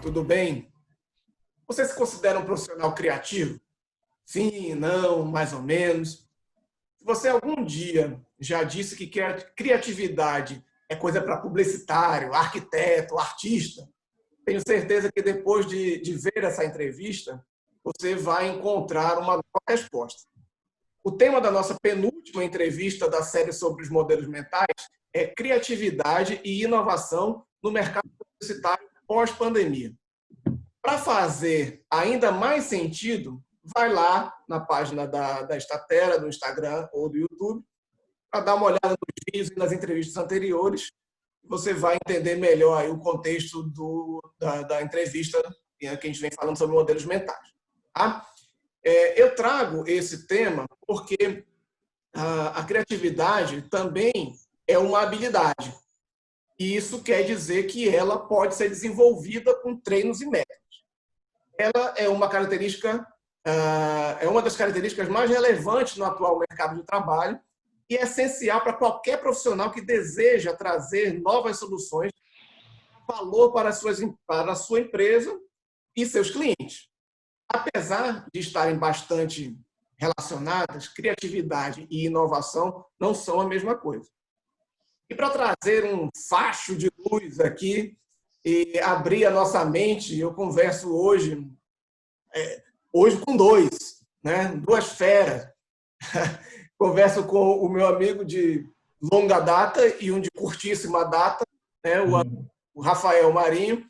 tudo bem? Você se considera um profissional criativo? Sim, não, mais ou menos. Se você algum dia já disse que criatividade é coisa para publicitário, arquiteto, artista, tenho certeza que depois de ver essa entrevista, você vai encontrar uma nova resposta. O tema da nossa penúltima entrevista da série sobre os modelos mentais é criatividade e inovação no mercado publicitário pós-pandemia. Para fazer ainda mais sentido, vai lá na página da Statera, do Instagram ou do YouTube, para dar uma olhada nos vídeos e nas entrevistas anteriores. Você vai entender melhor aí o contexto da entrevista que a gente vem falando sobre modelos mentais. Tá? Eu trago esse tema porque a criatividade também é uma habilidade. E isso quer dizer que ela pode ser desenvolvida com treinos e métodos. Ela é uma característica, é uma das características mais relevantes no atual mercado de trabalho e é essencial para qualquer profissional que deseja trazer novas soluções, valor para a sua empresa e seus clientes. Apesar de estarem bastante relacionadas, criatividade e inovação não são a mesma coisa. E para trazer um facho de luz aqui e abrir a nossa mente, eu converso hoje com dois, né? Duas feras. Converso com o meu amigo de longa data e um de curtíssima data, né? O Rafael Marinho,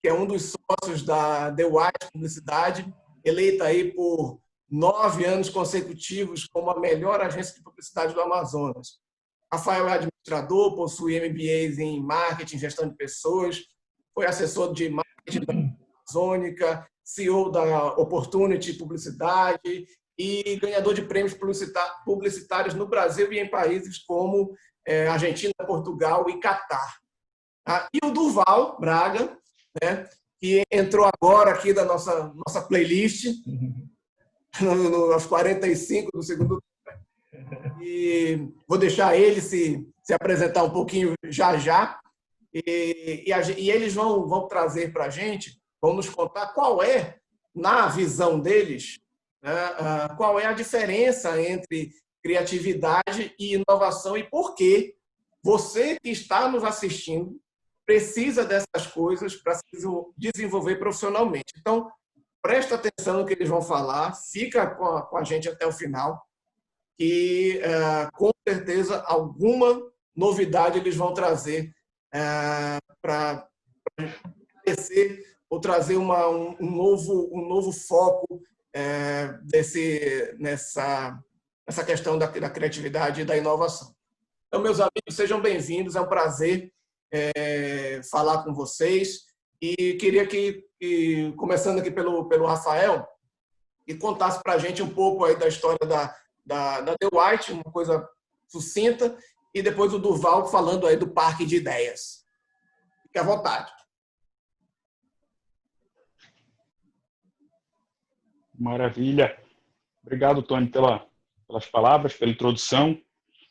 que é um dos sócios da The White Publicidade, eleita aí por 9 anos consecutivos como a melhor agência de publicidade do Amazonas. Rafael é administrador, possui MBAs em marketing, gestão de pessoas, foi assessor de marketing da Amazônica, CEO da Opportunity Publicidade e ganhador de prêmios publicitários no Brasil e em países como Argentina, Portugal e Catar. E o Durval Braga, né, que entrou agora aqui da nossa playlist, aos 45 do segundo tempo. E vou deixar ele se apresentar um pouquinho já. E eles vão trazer para a gente, vão nos contar qual é, na visão deles, né, qual é a diferença entre criatividade e inovação e por que você que está nos assistindo precisa dessas coisas para se desenvolver profissionalmente. Então, presta atenção no que eles vão falar, fica com a gente até o final, que com certeza alguma novidade eles vão trazer para crescer ou trazer um novo foco nessa questão da criatividade e da inovação. Então, meus amigos, sejam bem-vindos, é um prazer falar com vocês e queria que começando aqui pelo Rafael, que contasse para a gente um pouco aí da história da The White, uma coisa sucinta, e depois o Durval falando aí do Parque de Ideias. Fique à vontade. Maravilha. Obrigado, Tony, pelas palavras, pela introdução.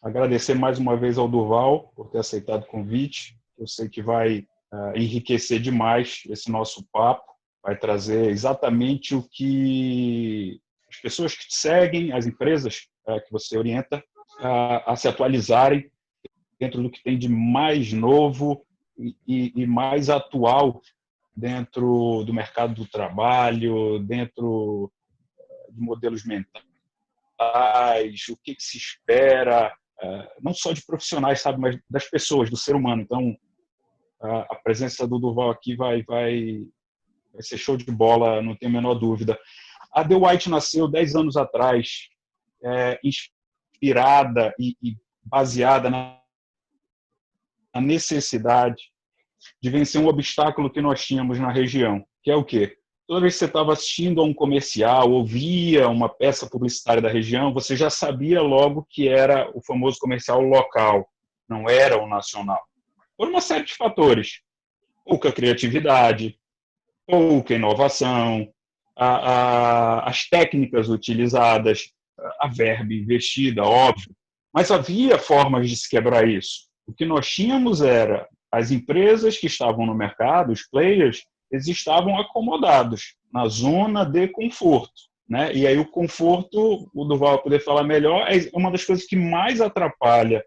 Agradecer mais uma vez ao Durval por ter aceitado o convite. Eu sei que vai enriquecer demais esse nosso papo, vai trazer exatamente o que as pessoas que te seguem, as empresas que você orienta, a se atualizarem dentro do que tem de mais novo e mais atual dentro do mercado do trabalho, dentro de modelos mentais, o que se espera, não só de profissionais, sabe, mas das pessoas, do ser humano. Então, a presença do Durval aqui vai ser show de bola, não tenho a menor dúvida. A The White nasceu 10 anos atrás, inspirada e baseada na necessidade de vencer um obstáculo que nós tínhamos na região, que é o quê? Toda vez que você estava assistindo a um comercial, ouvia uma peça publicitária da região, você já sabia logo que era o famoso comercial local, não era o nacional. Por uma série de fatores. Pouca criatividade, pouca inovação, as técnicas utilizadas, a verba investida, óbvio. Mas havia formas de se quebrar isso. O que nós tínhamos era as empresas que estavam no mercado, os players, eles estavam acomodados na zona de conforto, né? E aí o conforto, o Durval vai poder falar melhor, é uma das coisas que mais atrapalha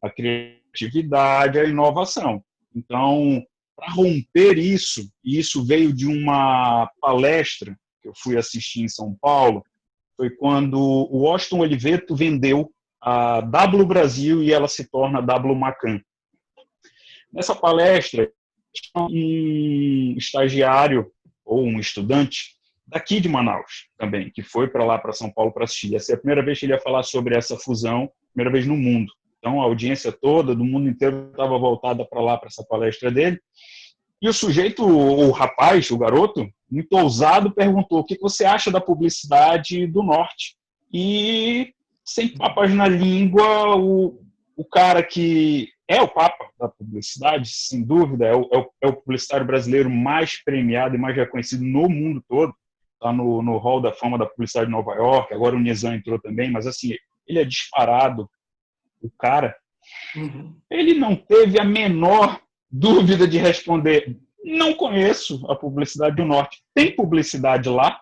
a criatividade, a inovação. Então, para romper isso, e isso veio de uma palestra que eu fui assistir em São Paulo, foi quando o Washington Oliveto vendeu a W Brasil e ela se torna a W Macan. Nessa palestra, um estagiário ou um estudante daqui de Manaus também, que foi para lá, para São Paulo, para assistir. Essa é a primeira vez que ele ia falar sobre essa fusão, primeira vez no mundo. Então, a audiência toda, do mundo inteiro, estava voltada para lá, para essa palestra dele. E o sujeito, o rapaz, o garoto, muito ousado, perguntou: o que você acha da publicidade do Norte? E, sem papas na língua, o cara que é o papa da publicidade, sem dúvida, é o publicitário brasileiro mais premiado e mais reconhecido no mundo todo. Está no Hall da Fama da Publicidade de Nova York, agora o Nizam entrou também, mas assim, ele é disparado, o cara. Ele não teve a menor dúvida de responder: não conheço a publicidade do Norte. Tem publicidade lá?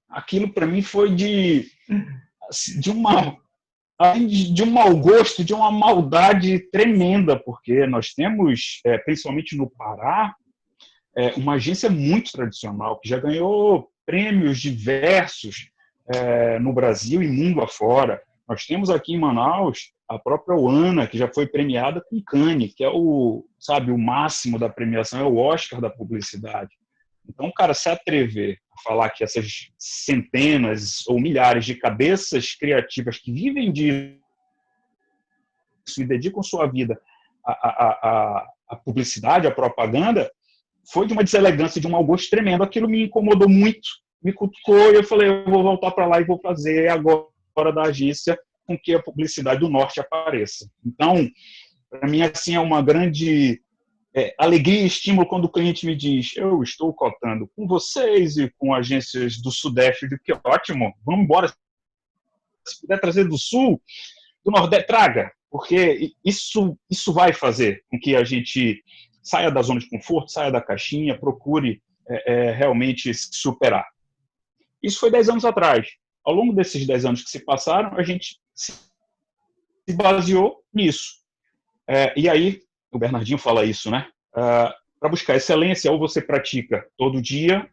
Aquilo para mim foi de um mau gosto, de uma maldade tremenda, porque nós temos, principalmente no Pará, uma agência muito tradicional, que já ganhou prêmios diversos no Brasil e mundo afora. Nós temos aqui em Manaus a própria Oana, que já foi premiada com Cannes, que é o máximo da premiação, é o Oscar da publicidade. Então, o cara se atrever a falar que essas centenas ou milhares de cabeças criativas que vivem disso e dedicam sua vida à publicidade, à propaganda, foi de uma deselegância, de um mau gosto tremendo. Aquilo me incomodou muito, me cutucou, e eu falei: eu vou voltar para lá e vou fazer agora da agência com que a publicidade do Norte apareça. Então, para mim, assim, é uma grande alegria e estímulo quando o cliente me diz: eu estou cotando com vocês e com agências do Sudeste, de que ótimo, vamos embora. Se puder trazer do Sul, do Nordeste, traga, porque isso vai fazer com que a gente saia da zona de conforto, saia da caixinha, procure realmente se superar. Isso foi 10 anos atrás. Ao longo desses 10 anos que se passaram, a gente se baseou nisso. E aí, o Bernardinho fala isso, né? Para buscar excelência, ou você pratica todo dia,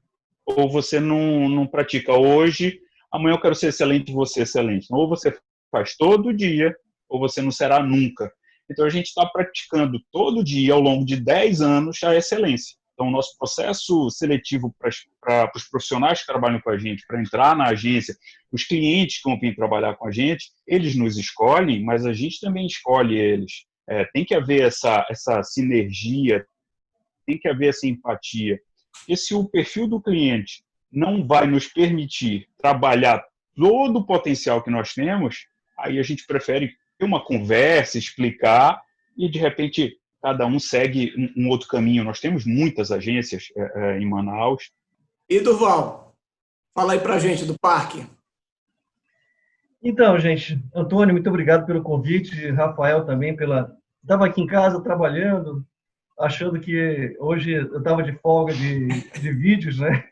ou você não pratica hoje. Amanhã eu quero ser excelente, você excelente. Ou você faz todo dia, ou você não será nunca. Então, a gente está praticando todo dia, ao longo de 10 anos, a excelência. Então, o nosso processo seletivo para os profissionais que trabalham com a gente, para entrar na agência, os clientes que vão vir trabalhar com a gente, eles nos escolhem, mas a gente também escolhe eles. Tem que haver essa sinergia, tem que haver essa empatia. E se o perfil do cliente não vai nos permitir trabalhar todo o potencial que nós temos, aí a gente prefere ter uma conversa, explicar, e de repente cada um segue um outro caminho. Nós temos muitas agências em Manaus. E Durval, fala aí pra gente do parque. Então, gente, Antônio, muito obrigado pelo convite, Rafael também Estava aqui em casa trabalhando, achando que hoje eu estava de folga de vídeos, né?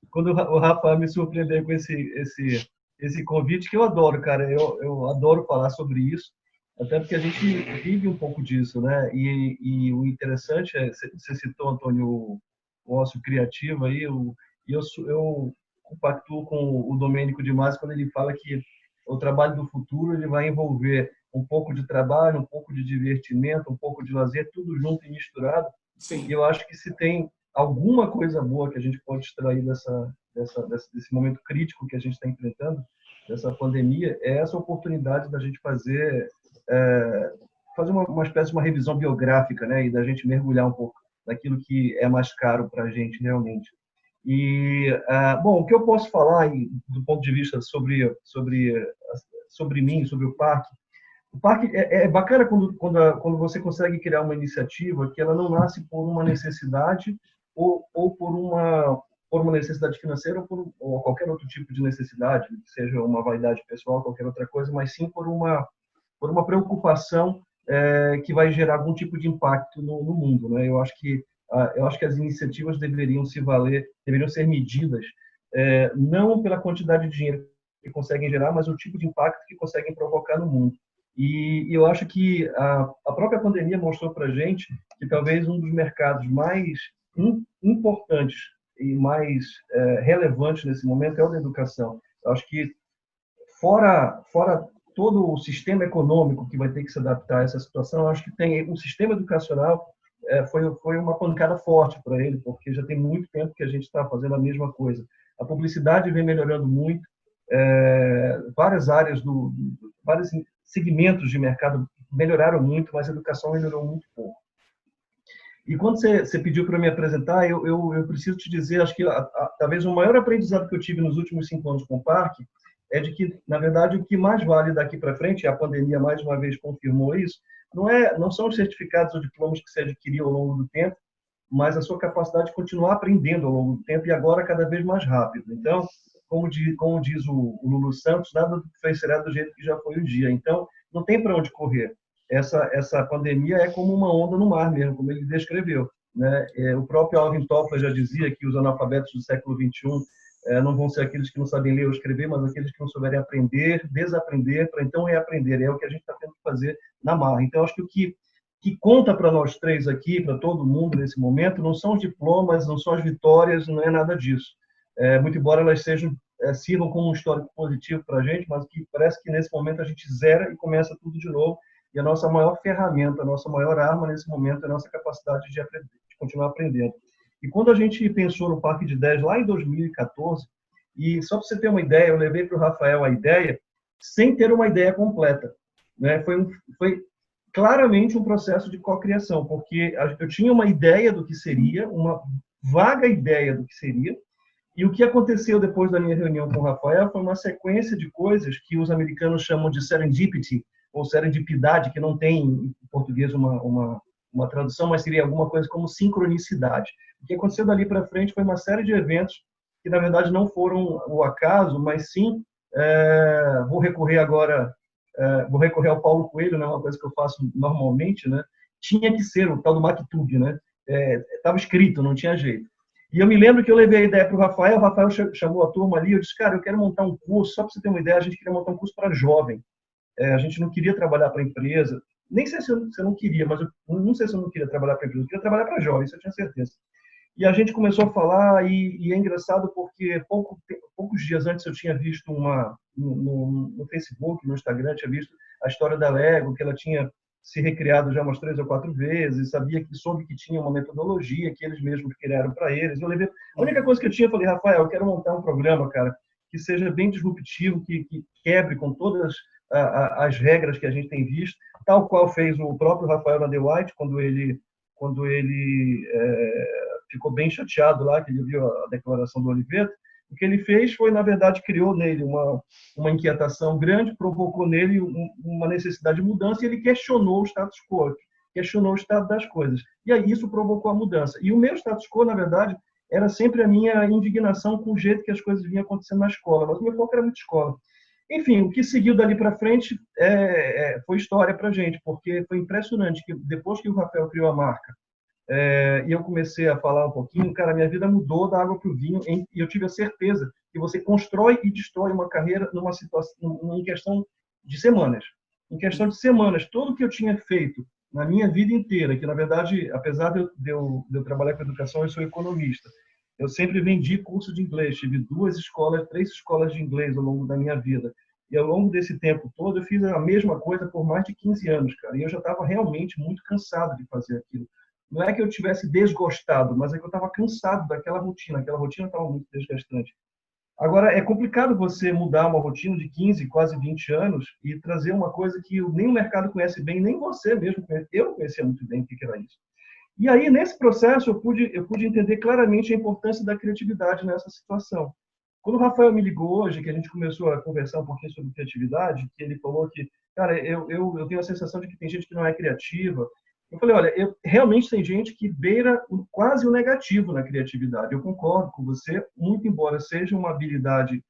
Quando o Rafael me surpreendeu com esse convite, que eu adoro, cara, eu adoro falar sobre isso, até porque a gente vive um pouco disso, né? E o interessante é, você citou, Antônio, o ócio criativo aí, eu compactuo com o Domênico de Masi quando ele fala que o trabalho do futuro ele vai envolver um pouco de trabalho, um pouco de divertimento, um pouco de lazer, tudo junto e misturado. Sim. E eu acho que se tem alguma coisa boa que a gente pode extrair desse momento crítico que a gente está enfrentando, dessa pandemia, é essa oportunidade da gente fazer uma espécie de uma revisão biográfica, né? E da gente mergulhar um pouco naquilo que é mais caro para a gente realmente. E, bom, o que eu posso falar do ponto de vista sobre mim, sobre o parque é bacana quando você consegue criar uma iniciativa que ela não nasce por uma necessidade ou por uma necessidade financeira ou qualquer outro tipo de necessidade, seja uma vaidade pessoal, qualquer outra coisa, mas sim por uma preocupação que vai gerar algum tipo de impacto no mundo, né? Eu acho que Eu acho que as iniciativas deveriam ser medidas, não pela quantidade de dinheiro que conseguem gerar, mas o tipo de impacto que conseguem provocar no mundo. E eu acho que a própria pandemia mostrou para a gente que talvez um dos mercados mais importantes e mais relevantes nesse momento é o da educação. Eu acho que fora todo o sistema econômico que vai ter que se adaptar a essa situação, eu acho que tem o sistema educacional foi uma pancada forte para ele, porque já tem muito tempo que a gente está fazendo a mesma coisa. A publicidade vem melhorando muito, várias áreas vários segmentos de mercado melhoraram muito, mas a educação melhorou muito pouco. E quando você pediu para me apresentar, eu preciso te dizer, acho que talvez o maior aprendizado que eu tive nos últimos 5 anos com o parque é de que, na verdade, o que mais vale daqui para frente, e a pandemia mais uma vez confirmou isso, não são os certificados ou diplomas que você adquiriu ao longo do tempo, mas a sua capacidade de continuar aprendendo ao longo do tempo e agora cada vez mais rápido. Então, como diz o Lulu Santos, nada do que foi será do jeito que já foi um dia. Então, não tem para onde correr. Essa pandemia é como uma onda no mar mesmo, como ele descreveu, né? O próprio Alvin Toffler já dizia que os analfabetos do século XXI não vão ser aqueles que não sabem ler ou escrever, mas aqueles que não souberem aprender, desaprender, para então reaprender. É o que a gente está tendo que fazer na marra. Então, acho que o que conta para nós três aqui, para todo mundo nesse momento, não são os diplomas, não são as vitórias, não é nada disso. Muito embora elas sirvam como um histórico positivo para a gente, mas que parece que nesse momento a gente zera e começa tudo de novo. E a nossa maior ferramenta, a nossa maior arma nesse momento é a nossa capacidade de aprender, de continuar aprendendo. E quando a gente pensou no Parque de Ideias lá em 2014, e só para você ter uma ideia, eu levei para o Rafael a ideia sem ter uma ideia completa, né? Foi claramente um processo de cocriação, porque eu tinha uma ideia do que seria, uma vaga ideia do que seria, e o que aconteceu depois da minha reunião com o Rafael foi uma sequência de coisas que os americanos chamam de serendipity, ou serendipidade, que não tem em português uma tradução, mas seria alguma coisa como sincronicidade. O que aconteceu dali para frente foi uma série de eventos que, na verdade, não foram o acaso, mas sim, vou recorrer ao Paulo Coelho, né, uma coisa que eu faço normalmente, né, tinha que ser o tal do Maktub, né, estava escrito, não tinha jeito. E eu me lembro que eu levei a ideia para o Rafael chamou a turma ali, eu disse, cara, eu quero montar um curso, só para você ter uma ideia, a gente queria montar um curso para jovem. A gente não queria trabalhar para empresa, nem sei se eu não queria, mas eu não sei se eu não queria trabalhar para empresa, eu queria trabalhar para jovem, isso eu tinha certeza. E a gente começou a falar, e é engraçado porque poucos dias antes eu tinha visto no Facebook, no Instagram, tinha visto a história da Lego, que ela tinha se recriado já umas 3 ou 4 vezes, soube que tinha uma metodologia que eles mesmos criaram para eles. A única coisa que eu falei, Rafael, eu quero montar um programa, cara, que seja bem disruptivo, que quebre com todas as regras que a gente tem visto, tal qual fez o próprio Rafael Nadewhite, quando ele ficou bem chateado lá, que ele viu a declaração do Oliveto. O que ele fez foi, na verdade, criou nele uma inquietação grande, provocou nele uma necessidade de mudança, e ele questionou o status quo, questionou o estado das coisas. E aí isso provocou a mudança. E o meu status quo, na verdade, era sempre a minha indignação com o jeito que as coisas vinham acontecendo na escola, mas o meu foco era muito escola. Enfim, o que seguiu dali para frente foi história para a gente, porque foi impressionante que depois que o Rafael criou a marca, e eu comecei a falar um pouquinho, cara, minha vida mudou da água para o vinho, e eu tive a certeza que você constrói e destrói uma carreira numa situação, em questão de semanas. Em questão de semanas, tudo que eu tinha feito na minha vida inteira, que na verdade, apesar de eu trabalhar com educação, eu sou economista. Eu sempre vendi curso de inglês, tive 3 escolas de inglês ao longo da minha vida. E ao longo desse tempo todo, eu fiz a mesma coisa por mais de 15 anos, cara. E eu já estava realmente muito cansado de fazer aquilo. Não é que eu tivesse desgostado, mas é que eu estava cansado daquela rotina. Aquela rotina estava muito desgastante. Agora, é complicado você mudar uma rotina de 15, quase 20 anos e trazer uma coisa que nem o mercado conhece bem, nem você mesmo conhece. Eu não conhecia muito bem o que era isso. E aí, nesse processo, eu pude entender claramente a importância da criatividade nessa situação. Quando o Rafael me ligou hoje, que a gente começou a conversar um pouquinho sobre criatividade, que ele falou que, cara, eu tenho a sensação de que tem gente que não é criativa. Eu falei, olha, realmente tem gente que beira quase o negativo na criatividade. Eu concordo com você, muito embora seja uma habilidade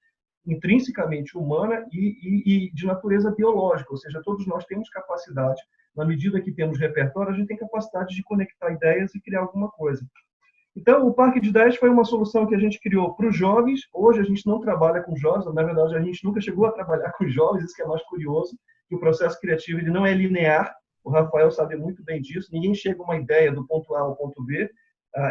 intrinsecamente humana e de natureza biológica, ou seja, todos nós temos capacidade, na medida que temos repertório, a gente tem capacidade de conectar ideias e criar alguma coisa. Então, o Parque de Ideias foi uma solução que a gente criou para os jovens. Hoje a gente não trabalha com jovens, na verdade a gente nunca chegou a trabalhar com jovens, isso que é mais curioso, que o processo criativo ele não é linear, o Rafael sabe muito bem disso, ninguém chega a uma ideia do ponto A ao ponto B,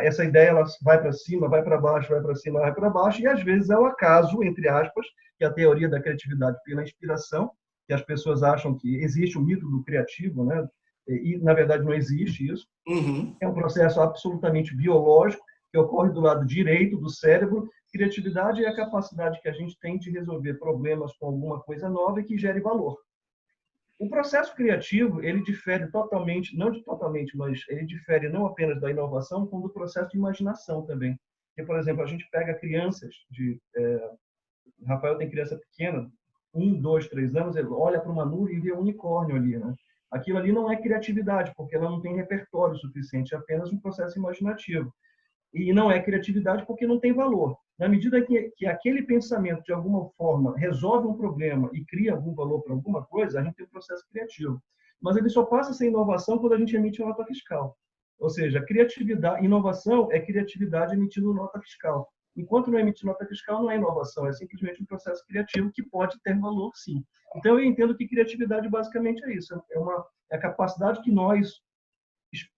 essa ideia ela vai para cima, vai para baixo, vai para cima, vai para baixo, e às vezes é o acaso, entre aspas, que é a teoria da criatividade pela inspiração, que as pessoas acham que existe o mito do criativo, né? E na verdade não existe isso. Uhum. É um processo absolutamente biológico que ocorre do lado direito do cérebro. Criatividade é a capacidade que a gente tem de resolver problemas com alguma coisa nova e que gere valor. O processo criativo, ele difere totalmente, não totalmente, mas ele difere não apenas da inovação, como do processo de imaginação também. Porque, por exemplo, a gente pega crianças Rafael tem criança pequena, 1, 2, 3 anos, ele olha para uma nuvem e vê um unicórnio ali, né? Aquilo ali não é criatividade, porque ela não tem repertório suficiente, é apenas um processo imaginativo. E não é criatividade porque não tem valor. Na medida que aquele pensamento, de alguma forma, resolve um problema e cria algum valor para alguma coisa, a gente tem um processo criativo. Mas ele só passa a ser inovação quando a gente emite uma nota fiscal. Ou seja, criatividade, inovação é criatividade emitindo nota fiscal. Enquanto não emitir nota fiscal, não é inovação, é simplesmente um processo criativo que pode ter valor, sim. Então, eu entendo que criatividade basicamente é isso. É a capacidade que nós,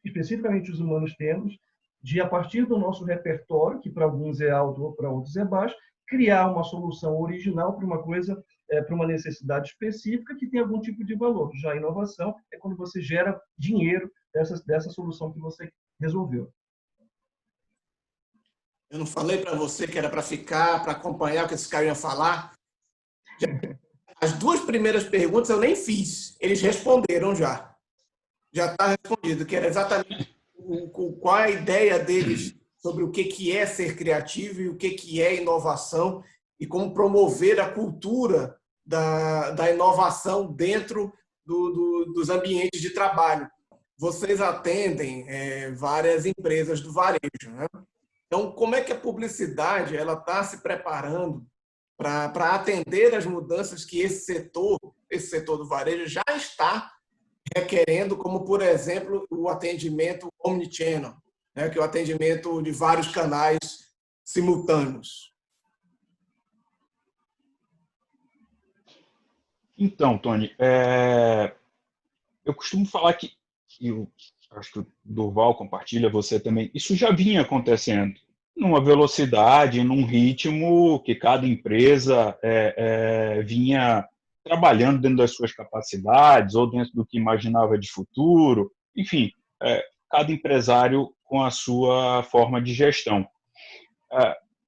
especificamente os humanos, temos de, a partir do nosso repertório, que para alguns é alto ou para outros é baixo, criar uma solução original para uma coisa, para uma necessidade específica que tem algum tipo de valor. Já a inovação é quando você gera dinheiro dessa solução que você resolveu. Eu não falei para você que era para ficar, para acompanhar o que esse cara ia falar? As 2 primeiras perguntas eu nem fiz. Eles responderam já. Já está respondido, que era exatamente qual é a ideia deles sobre o que é ser criativo e o que é inovação e como promover a cultura da inovação dentro dos ambientes de trabalho. Vocês atendem várias empresas do varejo, né? Então, como é que a publicidade ela está se preparando para atender as mudanças que esse setor do varejo já está requerendo, como, por exemplo, o atendimento omnichannel, né, que é o atendimento de vários canais simultâneos? Então, Tony, eu costumo falar que eu acho que o Durval compartilha, você também, isso já vinha acontecendo numa velocidade, num ritmo que cada empresa vinha trabalhando dentro das suas capacidades ou dentro do que imaginava de futuro, enfim, cada empresário com a sua forma de gestão.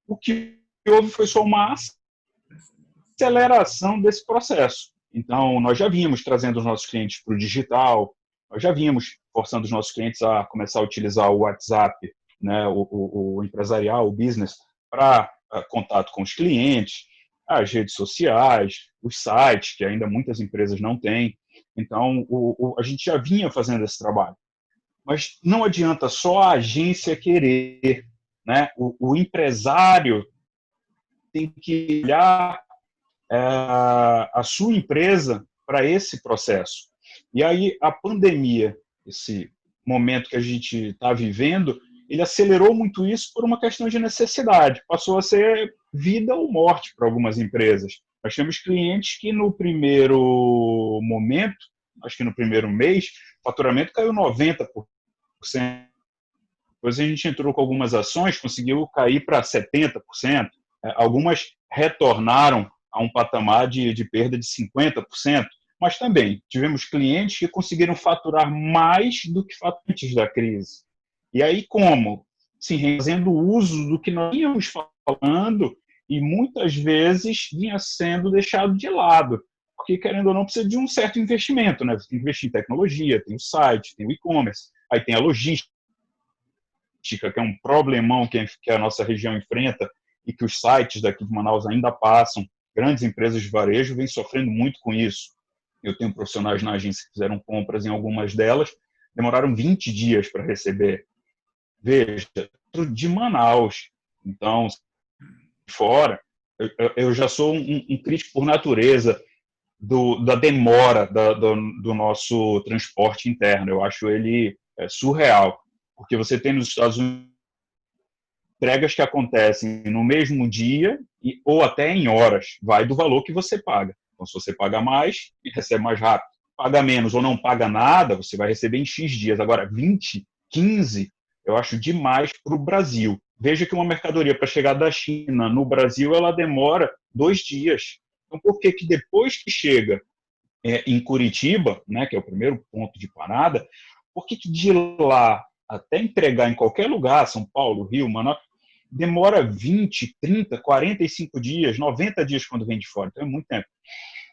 O que houve foi só uma aceleração desse processo. Então, nós já vínhamos trazendo os nossos clientes para o digital, nós já vínhamos forçando os nossos clientes a começar a utilizar o WhatsApp, né, o empresarial, o business, para contato com os clientes, as redes sociais, os sites, que ainda muitas empresas não têm. Então, a gente já vinha fazendo esse trabalho. Mas não adianta só a agência querer, né? O empresário tem que olhar a sua empresa para esse processo. E aí a pandemia, esse momento que a gente está vivendo, ele acelerou muito isso por uma questão de necessidade. Passou a ser vida ou morte para algumas empresas. Nós temos clientes que no primeiro momento, acho que no primeiro mês, o faturamento caiu 90%. Depois a gente entrou com algumas ações, conseguiu cair para 70%. Algumas retornaram a um patamar de perda de 50%, mas também tivemos clientes que conseguiram faturar mais do que antes da crise. E aí como? Sim, fazendo uso do que nós íamos falando e muitas vezes vinha sendo deixado de lado, porque querendo ou não precisa de um certo investimento, né? Você tem que investir em tecnologia, tem o site, tem o e-commerce, aí tem a logística, que é um problemão que a nossa região enfrenta e que os sites daqui de Manaus ainda passam. Grandes empresas de varejo vêm sofrendo muito com isso. Eu tenho profissionais na agência que fizeram compras em algumas delas, demoraram 20 dias para receber. Veja, de Manaus, então, fora, eu já sou um crítico por natureza da demora do nosso transporte interno. Eu acho ele surreal, porque você tem nos Estados Unidos entregas que acontecem no mesmo dia ou até em horas, vai do valor que você paga. Então, se você paga mais, recebe mais rápido. Paga menos ou não paga nada, você vai receber em X dias. Agora, 20, 15, eu acho demais para o Brasil. Veja que uma mercadoria para chegar da China no Brasil, ela demora 2 dias. Então, por que depois que chega em Curitiba, né, que é o primeiro ponto de parada, por que de lá até entregar em qualquer lugar, São Paulo, Rio, Manaus, demora 20, 30, 45 dias, 90 dias quando vem de fora? Então é muito tempo.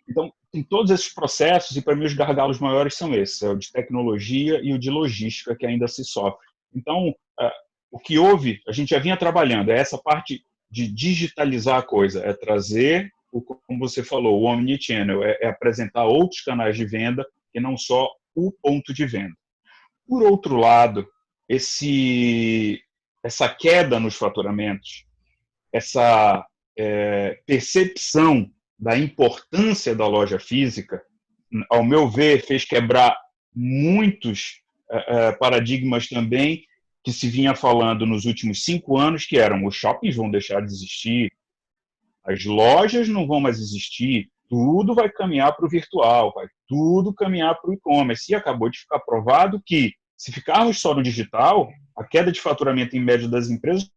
Então, tem todos esses processos, e para mim os gargalos maiores são esses, é o de tecnologia e o de logística, que ainda se sofre. Então, o que houve, a gente já vinha trabalhando, é essa parte de digitalizar a coisa, é trazer, como você falou, o omnichannel, é apresentar outros canais de venda e não só o ponto de venda. Por outro lado, essa queda nos faturamentos, essa percepção da importância da loja física, ao meu ver, fez quebrar muitos paradigmas também que se vinha falando nos últimos 5 anos, que eram: os shoppings vão deixar de existir, as lojas não vão mais existir, tudo vai caminhar para o virtual, vai tudo caminhar para o e-commerce. E acabou de ficar provado que, se ficarmos só no digital, a queda de faturamento em média das empresas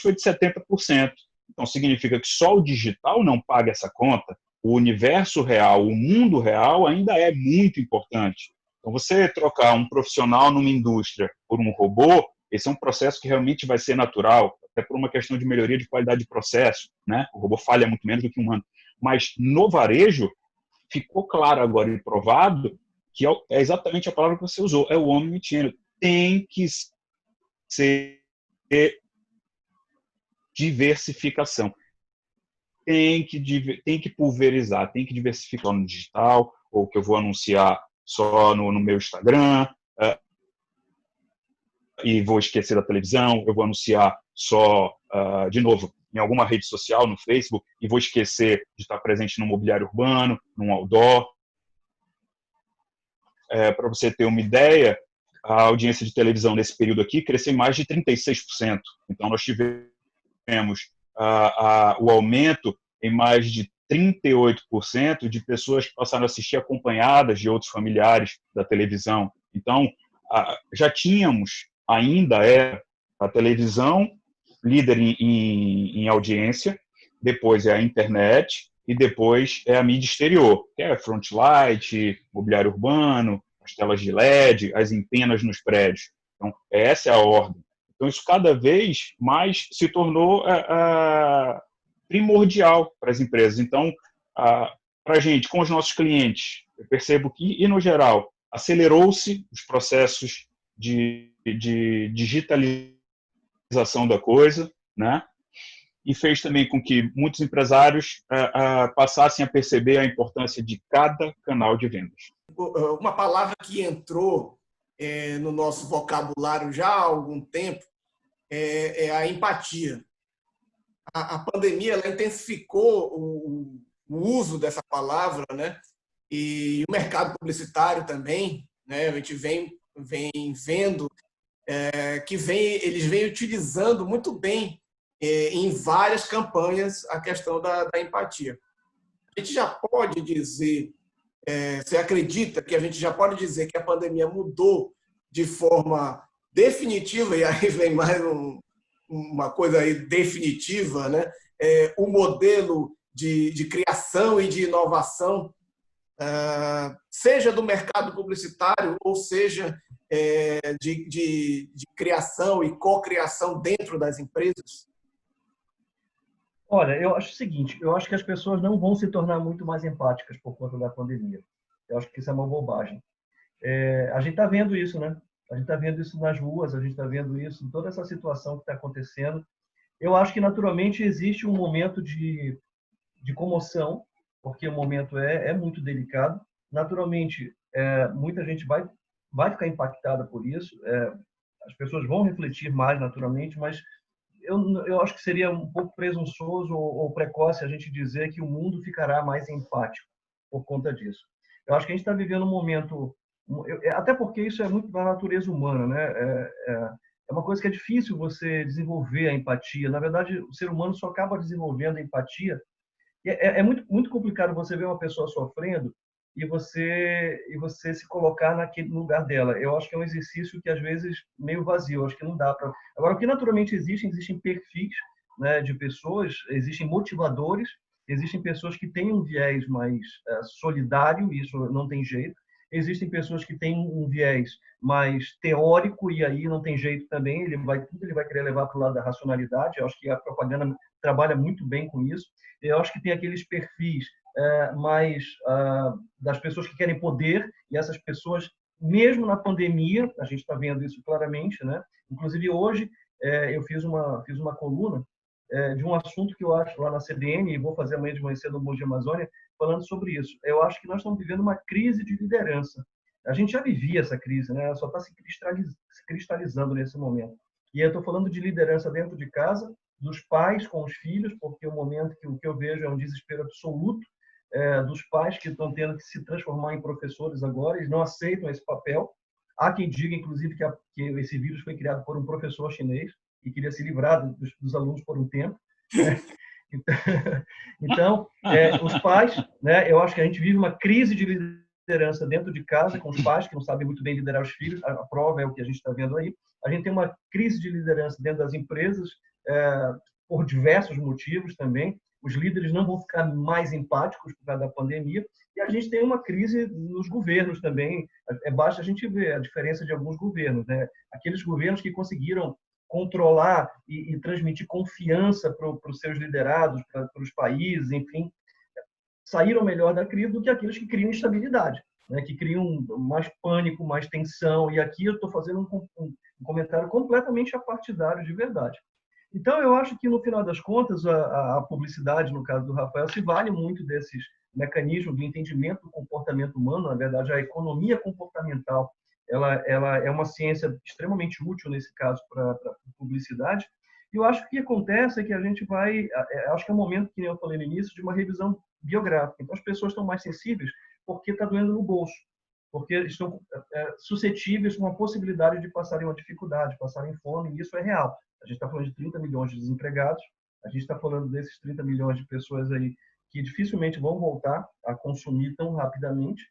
foi de 70%. Então, significa que só o digital não paga essa conta. O universo real, o mundo real ainda é muito importante. Então, você trocar um profissional numa indústria por um robô, esse é um processo que realmente vai ser natural, até por uma questão de melhoria de qualidade de processo, né? O robô falha muito menos do que um humano. Mas no varejo, ficou claro agora e provado que é exatamente a palavra que você usou, é o omnichannel. Tem que ser diversificação. Tem que pulverizar, tem que diversificar no digital, ou que eu vou anunciar só no meu Instagram, e vou esquecer da televisão, eu vou anunciar só, de novo, em alguma rede social, no Facebook, e vou esquecer de estar presente no mobiliário urbano, num outdoor. Para você ter uma ideia, a audiência de televisão nesse período aqui cresceu em mais de 36%. Então, nós tivemos o aumento em mais de 38% de pessoas que passaram a assistir acompanhadas de outros familiares da televisão. Então, já tínhamos, ainda a televisão líder em audiência, depois é a internet e depois é a mídia exterior, que é frontlight, mobiliário urbano, as telas de LED, as antenas nos prédios. Então, essa é a ordem. Então, isso cada vez mais se tornou primordial para as empresas. Então, para a gente, com os nossos clientes, eu percebo que, e no geral, acelerou-se os processos de digitalização da coisa, né? E fez também com que muitos empresários passassem a perceber a importância de cada canal de vendas. Uma palavra que entrou no nosso vocabulário já há algum tempo é a empatia. A pandemia ela intensificou o uso dessa palavra, né? E o mercado publicitário também, né? A gente vem vendo que eles vêm utilizando muito bem em várias campanhas a questão da empatia. A gente já pode dizer, você acredita que a gente já pode dizer que a pandemia mudou de forma definitiva, e aí vem mais uma coisa aí definitiva, né? O modelo de criação e de inovação, seja do mercado publicitário ou seja de criação e cocriação dentro das empresas? Olha, eu acho o seguinte, eu acho que as pessoas não vão se tornar muito mais empáticas por conta da pandemia. Eu acho que isso é uma bobagem. A gente está vendo isso, né? A gente está vendo isso nas ruas, a gente está vendo isso em toda essa situação que está acontecendo. Eu acho que, naturalmente, existe um momento de comoção, porque o momento é muito delicado. Naturalmente, muita gente vai ficar impactada por isso. As pessoas vão refletir mais, naturalmente, mas eu acho que seria um pouco presunçoso ou precoce a gente dizer que o mundo ficará mais empático por conta disso. Eu acho que a gente está vivendo um momento, até porque isso é muito da natureza humana, né? É uma coisa que é difícil você desenvolver a empatia. Na verdade, o ser humano só acaba desenvolvendo a empatia. É muito, muito complicado você ver uma pessoa sofrendo e você se colocar naquele lugar dela. Eu acho que é um exercício que às vezes meio vazio. Eu acho que não dá para. Agora, o que naturalmente existem perfis, né, de pessoas, existem motivadores, existem pessoas que têm um viés mais solidário, isso não tem jeito. Existem pessoas que têm um viés mais teórico e aí não tem jeito também. Tudo ele vai querer levar para o lado da racionalidade. Eu acho que a propaganda trabalha muito bem com isso. Eu acho que tem aqueles perfis mais das pessoas que querem poder, e essas pessoas, mesmo na pandemia, a gente está vendo isso claramente, né? Inclusive hoje eu fiz uma coluna de um assunto que eu acho lá na CBN, e vou fazer amanhã de manhã cedo no Bom Dia Amazônia, falando sobre isso. Eu acho que nós estamos vivendo uma crise de liderança. A gente já vivia essa crise, né? Ela só está se cristalizando nesse momento. E eu estou falando de liderança dentro de casa, dos pais com os filhos, porque o momento que o que eu vejo é um desespero absoluto dos pais que estão tendo que se transformar em professores agora, eles não aceitam esse papel. Há quem diga, inclusive, que esse vírus foi criado por um professor chinês e queria se livrar dos alunos por um tempo, né? Então, os pais, né, eu acho que a gente vive uma crise de liderança dentro de casa, com os pais que não sabem muito bem liderar os filhos, a prova é o que a gente está vendo aí. A gente tem uma crise de liderança dentro das empresas, por diversos motivos também. Os líderes não vão ficar mais empáticos por causa da pandemia, e a gente tem uma crise nos governos também. Basta a gente ver a diferença de alguns governos, né? Aqueles governos que conseguiram controlar e transmitir confiança para os seus liderados, para os países, enfim, saíram melhor da crise do que aqueles que criam instabilidade, né? Que criam mais pânico, mais tensão. E aqui eu estou fazendo um comentário completamente apartidário de verdade. Então, eu acho que, no final das contas, a publicidade, no caso do Rafael, se vale muito desses mecanismos de entendimento do comportamento humano. Na verdade, a economia comportamental ela é uma ciência extremamente útil, nesse caso, para a publicidade. E eu acho que o que acontece é que a gente vai... Acho que é um momento, que eu falei no início, de uma revisão biográfica. Então, as pessoas estão mais sensíveis porque está doendo no bolso, porque estão suscetíveis a uma possibilidade de passarem uma dificuldade, passarem fome, e isso é real. A gente está falando de 30 milhões de desempregados, a gente está falando desses 30 milhões de pessoas aí que dificilmente vão voltar a consumir tão rapidamente.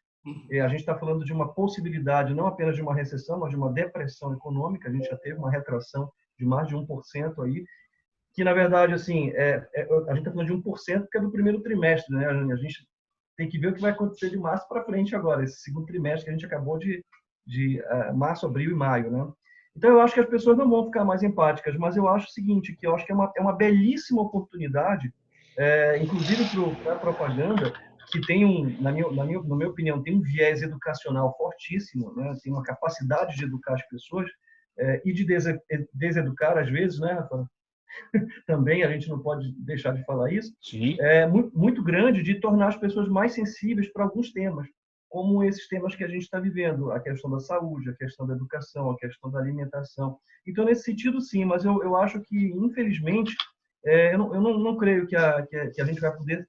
A gente está falando de uma possibilidade, não apenas de uma recessão, mas de uma depressão econômica. A gente já teve uma retração de mais de 1% aí, que, na verdade, assim, a gente está falando de 1% porque é do primeiro trimestre, né? A gente tem que ver o que vai acontecer de março para frente agora, esse segundo trimestre que a gente acabou de março, abril e maio, né? Então, eu acho que as pessoas não vão ficar mais empáticas, mas eu acho o seguinte, que eu acho que é uma belíssima oportunidade, inclusive para a propaganda, que tem na minha opinião, tem um viés educacional fortíssimo, né? Tem uma capacidade de educar as pessoas e de deseducar, às vezes, né, Rafa? Também a gente não pode deixar de falar isso. Sim. Muito, muito grande, de tornar as pessoas mais sensíveis para alguns temas, como esses temas que a gente está vivendo, a questão da saúde, a questão da educação, a questão da alimentação. Então, nesse sentido, sim, mas eu acho que, infelizmente, eu não creio que a gente vai poder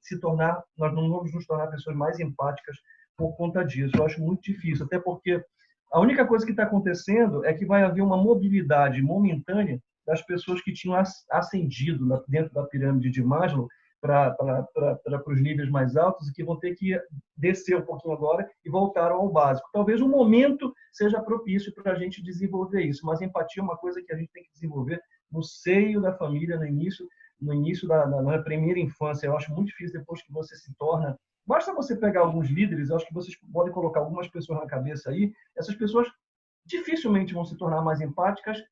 nós não vamos nos tornar pessoas mais empáticas por conta disso. Eu acho muito difícil, até porque a única coisa que está acontecendo é que vai haver uma mobilidade momentânea das pessoas que tinham ascendido dentro da pirâmide de Maslow para os níveis mais altos e que vão ter que descer um pouquinho agora e voltar ao básico. Talvez um momento seja propício para a gente desenvolver isso, mas empatia é uma coisa que a gente tem que desenvolver no seio da família, no início da primeira infância. Eu acho muito difícil depois que você se torna... Basta você pegar alguns líderes, eu acho que vocês podem colocar algumas pessoas na cabeça aí, essas pessoas dificilmente vão se tornar mais empáticas.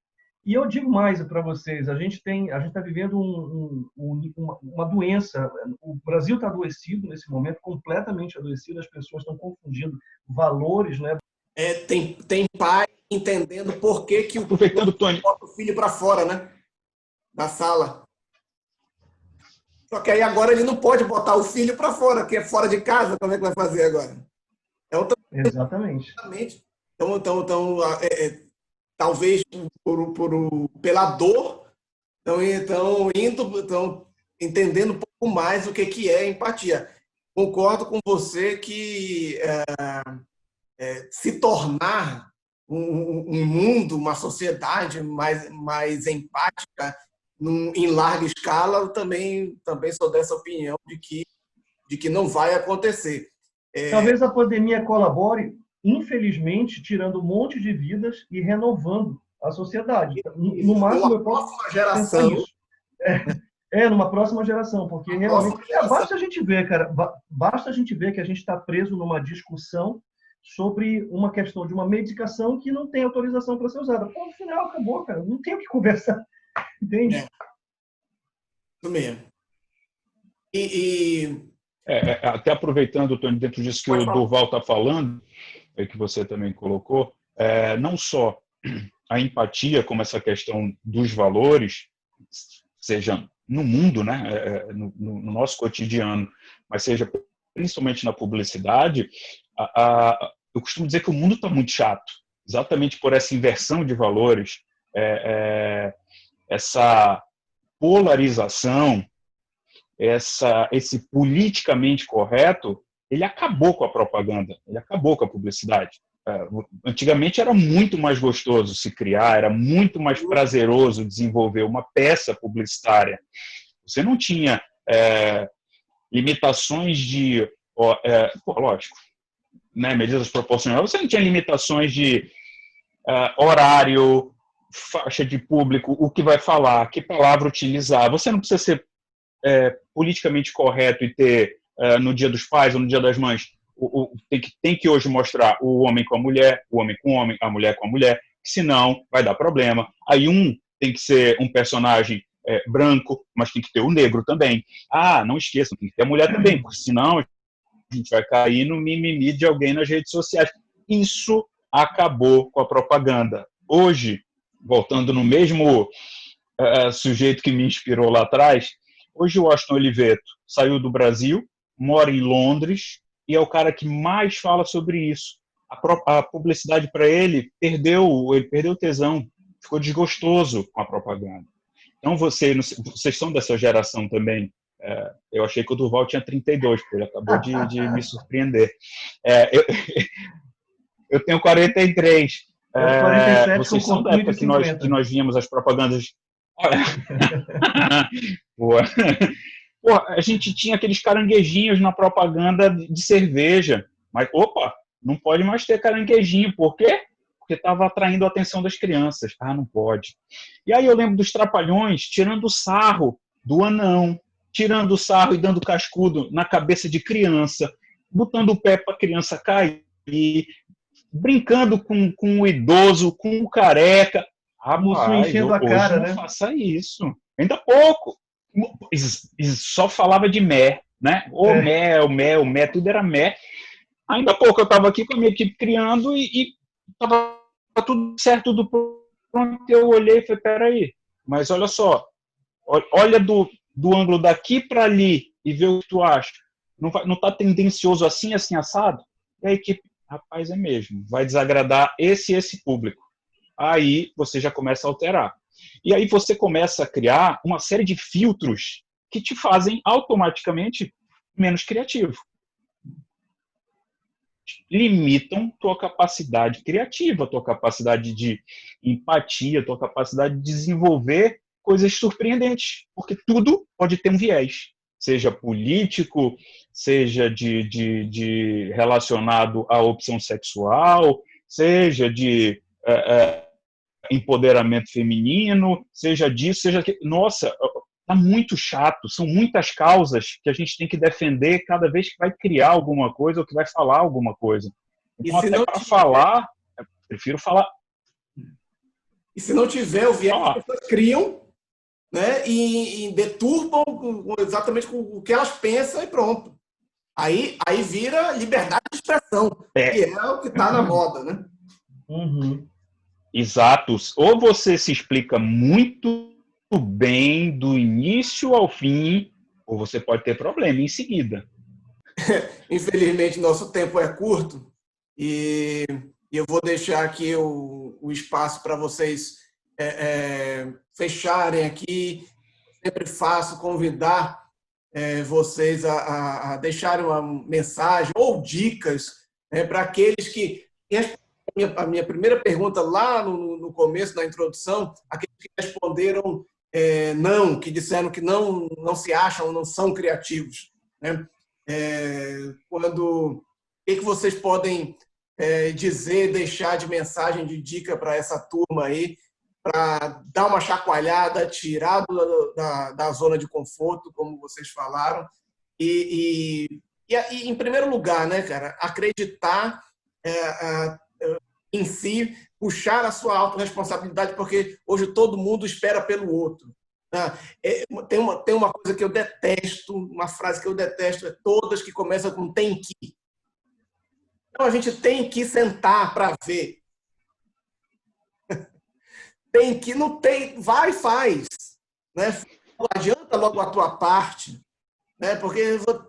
E eu digo mais para vocês, a gente está vivendo uma doença. O Brasil está adoecido nesse momento, completamente adoecido. As pessoas estão confundindo valores, né? Tem pai entendendo por que o Tony, bota o filho para fora, né? Da sala. Só que aí agora ele não pode botar o filho para fora, porque é fora de casa. Como é que vai fazer agora? Exatamente. Então, talvez pela dor Então, entendendo um pouco mais o que é empatia. Concordo com você que se tornar um mundo, uma sociedade mais empática em larga escala, eu também sou dessa opinião de que não vai acontecer. Talvez a pandemia colabore, infelizmente, tirando um monte de vidas e renovando a sociedade. No máximo, eu posso pensar nisso. Numa próxima geração, porque realmente basta a gente ver, cara, basta a gente ver que a gente está preso numa discussão sobre uma questão de uma medicação que não tem autorização para ser usada. Pô, no final, acabou, cara. Não tem o que conversar. Entende? Isso mesmo. Até aproveitando, Tony, dentro disso que o Durval está falando, que você também colocou, não só a empatia, como essa questão dos valores, seja no mundo, né, no nosso cotidiano, mas seja principalmente na publicidade, eu costumo dizer que o mundo está muito chato, exatamente por essa inversão de valores, essa polarização, esse politicamente correto, ele acabou com a propaganda, ele acabou com a publicidade. Antigamente era muito mais gostoso se criar, era muito mais prazeroso desenvolver uma peça publicitária. Você não tinha limitações de... lógico, né, medidas proporcionais, você não tinha limitações de horário, faixa de público, o que vai falar, que palavra utilizar. Você não precisa ser politicamente correto e ter, no Dia dos Pais ou no Dia das Mães, tem que hoje mostrar o homem com a mulher, o homem com o homem, a mulher com a mulher, senão vai dar problema. Aí tem que ser um personagem branco, mas tem que ter o negro também. Não esqueçam, tem que ter a mulher também, porque senão a gente vai cair no mimimi de alguém nas redes sociais. Isso acabou com a propaganda. Hoje, voltando no mesmo sujeito que me inspirou lá atrás, hoje o Washington Oliveto saiu do Brasil, mora em Londres, e é o cara que mais fala sobre isso. A publicidade para ele perdeu o tesão, ficou desgostoso com a propaganda. Então, vocês são dessa geração também. Eu achei que o Durval tinha 32, porque ele acabou de me surpreender. Eu tenho 43. 47, vocês são da época que nós víamos as propagandas. Pô, a gente tinha aqueles caranguejinhos na propaganda de cerveja, mas não pode mais ter caranguejinho, por quê? Porque estava atraindo a atenção das crianças. Não pode. E aí eu lembro dos Trapalhões tirando o do anão, tirando o sarro e dando cascudo na cabeça de criança, botando o pé para a criança cair, brincando com o idoso, com o careca. Enchendo a cara, não faça isso. Ainda pouco. Só falava de mé, né? Mé, tudo era mé. Ainda pouco eu estava aqui com a minha equipe criando e estava tudo certo do pronto. Eu olhei e falei, peraí, mas olha só, olha do ângulo daqui para ali e vê o que tu acha. Não está tendencioso assim, assado? E a equipe, rapaz, é mesmo, vai desagradar esse público. Aí você já começa a alterar. E aí você começa a criar uma série de filtros que te fazem automaticamente menos criativo. Limitam tua capacidade criativa, tua capacidade de empatia, tua capacidade de desenvolver coisas surpreendentes, porque tudo pode ter um viés, seja político, seja de relacionado à opção sexual, seja de empoderamento feminino, seja disso, seja aquilo. Nossa, tá muito chato, são muitas causas que a gente tem que defender cada vez que vai criar alguma coisa ou que vai falar alguma coisa. Então, até para falar, eu prefiro falar. E se não tiver o viés, as pessoas criam, né, e deturpam exatamente com o que elas pensam e pronto. Aí vira liberdade de expressão, que é o que está na moda, né? Uhum. Exato. Ou você se explica muito bem do início ao fim, ou você pode ter problema em seguida. Infelizmente, nosso tempo é curto e eu vou deixar aqui o espaço para vocês fecharem aqui, sempre faço convidar vocês a deixarem uma mensagem ou dicas, né, para aqueles que... A minha primeira pergunta lá no começo, na introdução, aqueles que responderam não, que disseram que não se acham, não são criativos, né? O que vocês podem dizer, deixar de mensagem, de dica para essa turma aí, para dar uma chacoalhada, tirar da zona de conforto, como vocês falaram, e em primeiro lugar, né, cara, acreditar em si, puxar a sua autorresponsabilidade, porque hoje todo mundo espera pelo outro. Tem uma coisa que eu detesto, uma frase que eu detesto, todas que começam com tem que. Então a gente tem que sentar para ver. Tem que, não tem, vai e faz. Né? Não adianta logo a tua parte, né? Porque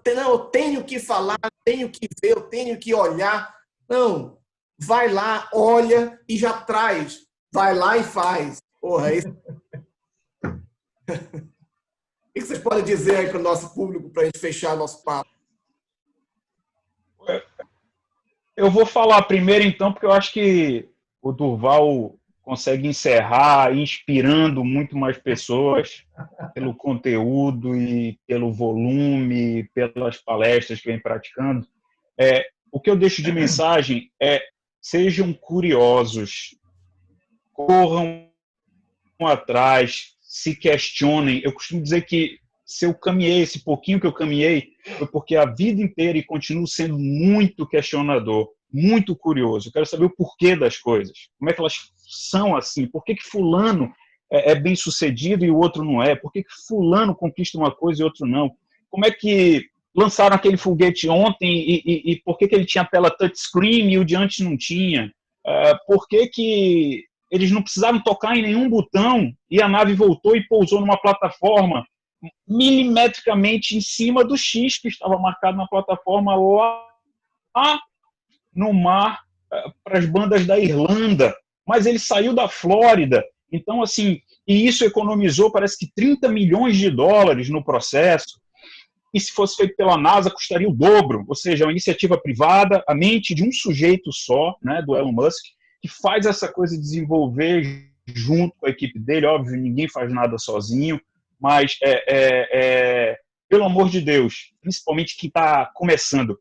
eu tenho que falar, tenho que ver, eu tenho que olhar. Não, vai lá, olha e já traz. Vai lá e faz. Porra, isso... O que vocês podem dizer aí para o nosso público, para a gente fechar nosso papo? Eu vou falar primeiro, então, porque eu acho que o Durval consegue encerrar inspirando muito mais pessoas pelo conteúdo e pelo volume, pelas palestras que vem praticando. O que eu deixo de mensagem é: sejam curiosos, corram atrás, se questionem. Eu costumo dizer que se eu caminhei esse pouquinho que eu caminhei, foi porque a vida inteira e continuo sendo muito questionador, muito curioso. Eu quero saber o porquê das coisas, como é que elas são assim, por que fulano é bem sucedido e o outro não é, por que fulano conquista uma coisa e outro não, como é que lançaram aquele foguete ontem e por que ele tinha tela touchscreen e o de antes não tinha, por que eles não precisaram tocar em nenhum botão e a nave voltou e pousou numa plataforma milimetricamente em cima do X que estava marcado na plataforma lá no mar para as bandas da Irlanda, mas ele saiu da Flórida. Então, assim, e isso economizou, parece que $30 milhões no processo, e se fosse feito pela NASA, custaria o dobro, ou seja, uma iniciativa privada, a mente de um sujeito só, né, do Elon Musk, que faz essa coisa desenvolver junto com a equipe dele. Óbvio, ninguém faz nada sozinho, mas, pelo amor de Deus, principalmente quem está começando,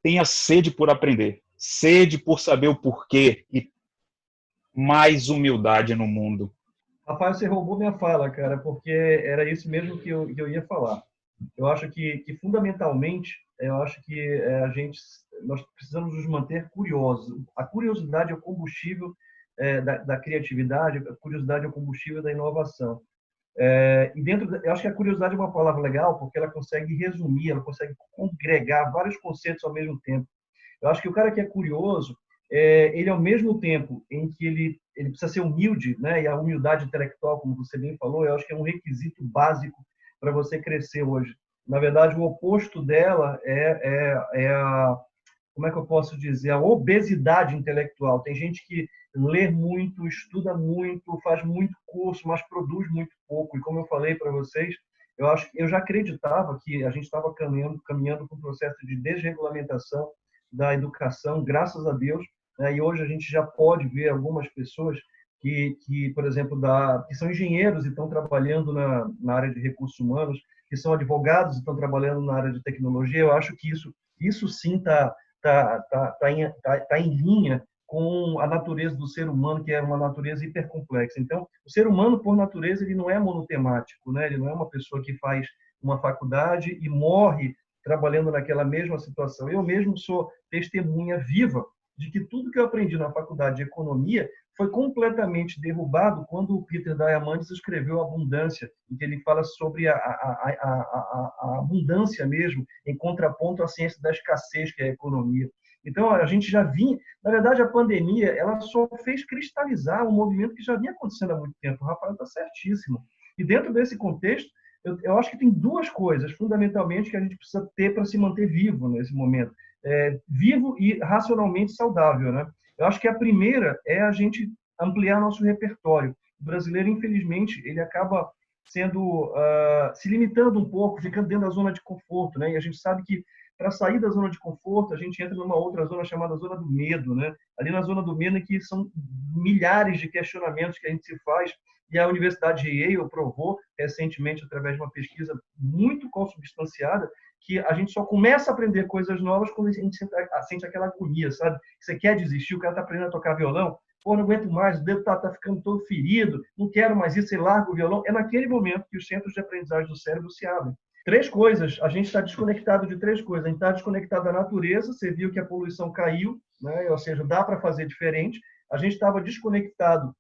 tenha sede por aprender, sede por saber o porquê e mais humildade no mundo. Rafael, você roubou minha fala, cara, porque era isso mesmo que eu ia falar. Eu acho que fundamentalmente, nós precisamos nos manter curiosos. A curiosidade é o combustível da criatividade, a curiosidade é o combustível da inovação. Eu acho que a curiosidade é uma palavra legal porque ela consegue resumir, ela consegue congregar vários conceitos ao mesmo tempo. Eu acho que o cara que é curioso, ele ao mesmo tempo em que ele precisa ser humilde, né? E a humildade intelectual, como você bem falou, eu acho que é um requisito básico para você crescer hoje. Na verdade, o oposto dela como é que eu posso dizer, a obesidade intelectual. Tem gente que lê muito, estuda muito, faz muito curso, mas produz muito pouco. E como eu falei para vocês, eu já acreditava que a gente estava caminhando para um processo de desregulamentação da educação, graças a Deus, né? E hoje a gente já pode ver algumas pessoas que por exemplo, que são engenheiros e estão trabalhando na área de recursos humanos, que são advogados e estão trabalhando na área de tecnologia. Eu acho que isso sim está em linha com a natureza do ser humano, que é uma natureza hipercomplexa. Então, o ser humano, por natureza, ele não é monotemático, né? Ele não é uma pessoa que faz uma faculdade e morre trabalhando naquela mesma situação. Eu mesmo sou testemunha viva de que tudo que eu aprendi na faculdade de economia foi completamente derrubado quando o Peter Diamandis escreveu Abundância, em que ele fala sobre a abundância mesmo, em contraponto à ciência da escassez, que é a economia. Então, a gente já vinha... Na verdade, a pandemia ela só fez cristalizar um movimento que já vinha acontecendo há muito tempo. O Rafael está certíssimo. E dentro desse contexto, eu acho que tem duas coisas, fundamentalmente, que a gente precisa ter para se manter vivo nesse momento. Vivo e racionalmente saudável, né? Eu acho que a primeira é a gente ampliar nosso repertório. brasileiro, infelizmente, ele acaba sendo se limitando um pouco, ficando dentro da zona de conforto, né? E a gente sabe que para sair da zona de conforto, a gente entra numa outra zona chamada zona do medo, né? Ali na zona do medo, que são milhares de questionamentos que a gente se faz, e a Universidade de Yale provou recentemente, através de uma pesquisa muito consubstanciada, que a gente só começa a aprender coisas novas quando a gente sente aquela agonia, sabe? Você quer desistir, o cara está aprendendo a tocar violão, pô, não aguento mais, o dedo está ficando todo ferido, não quero mais isso, você larga o violão. É naquele momento que os centros de aprendizagem do cérebro se abrem. Três coisas, a gente está desconectado de três coisas. A gente está desconectado da natureza, você viu que a poluição caiu, né? Ou seja, dá para fazer diferente. A gente estava desconectado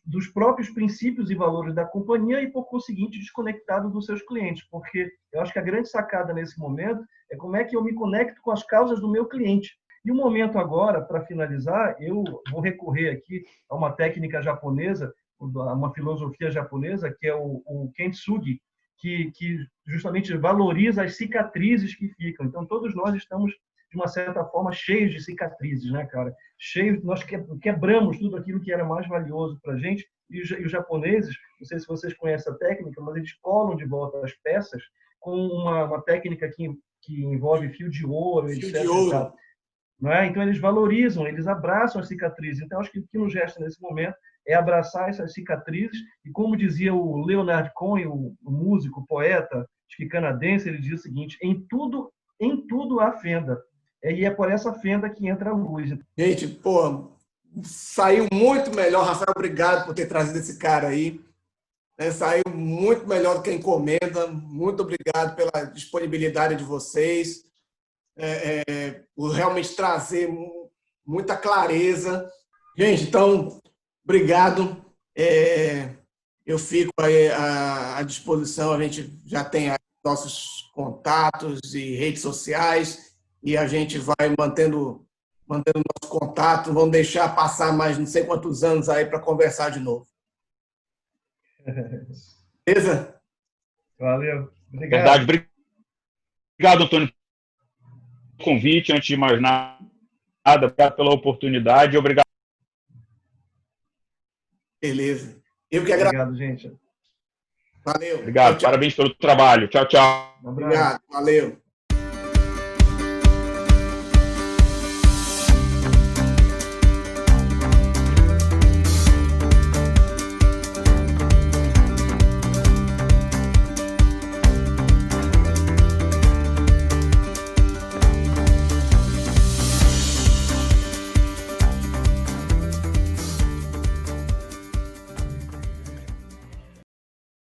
dos próprios princípios e valores da companhia e, por conseguinte, desconectado dos seus clientes, porque eu acho que a grande sacada nesse momento é como é que eu me conecto com as causas do meu cliente. E o momento agora, para finalizar, eu vou recorrer aqui a uma técnica japonesa, uma filosofia japonesa, que é o Kintsugi, que justamente valoriza as cicatrizes que ficam. Então, todos nós estamos, de uma certa forma, cheios de cicatrizes, né, cara? Cheios, nós quebramos tudo aquilo que era mais valioso para a gente, e os japoneses, não sei se vocês conhecem a técnica, mas eles colam de volta as peças com uma técnica que envolve fio de ouro, Fio etc. de ouro. Não é? Então, eles valorizam, eles abraçam as cicatrizes. Então, acho que o que nos resta nesse momento é abraçar essas cicatrizes. E como dizia o Leonard Cohen, o músico, o poeta, acho que canadense, ele diz o seguinte: em tudo há fenda. E é por essa fenda que entra a luz. Gente, pô, saiu muito melhor. Rafael, obrigado por ter trazido esse cara aí. Saiu muito melhor do que a encomenda. Muito obrigado pela disponibilidade de vocês. Por realmente trazer muita clareza. Gente, então, obrigado. Eu fico aí à disposição. A gente já tem nossos contatos e redes sociais e a gente vai mantendo nosso contato. Vamos deixar passar mais não sei quantos anos aí para conversar de novo. Beleza? Valeu. Obrigado. Verdade. Obrigado, Antônio, pelo convite. Antes de mais nada, obrigado pela oportunidade. Obrigado. Beleza. Eu que agradeço. Obrigado, gente. Valeu. Obrigado. Tchau, tchau. Parabéns pelo trabalho. Tchau, tchau. Obrigado. Valeu.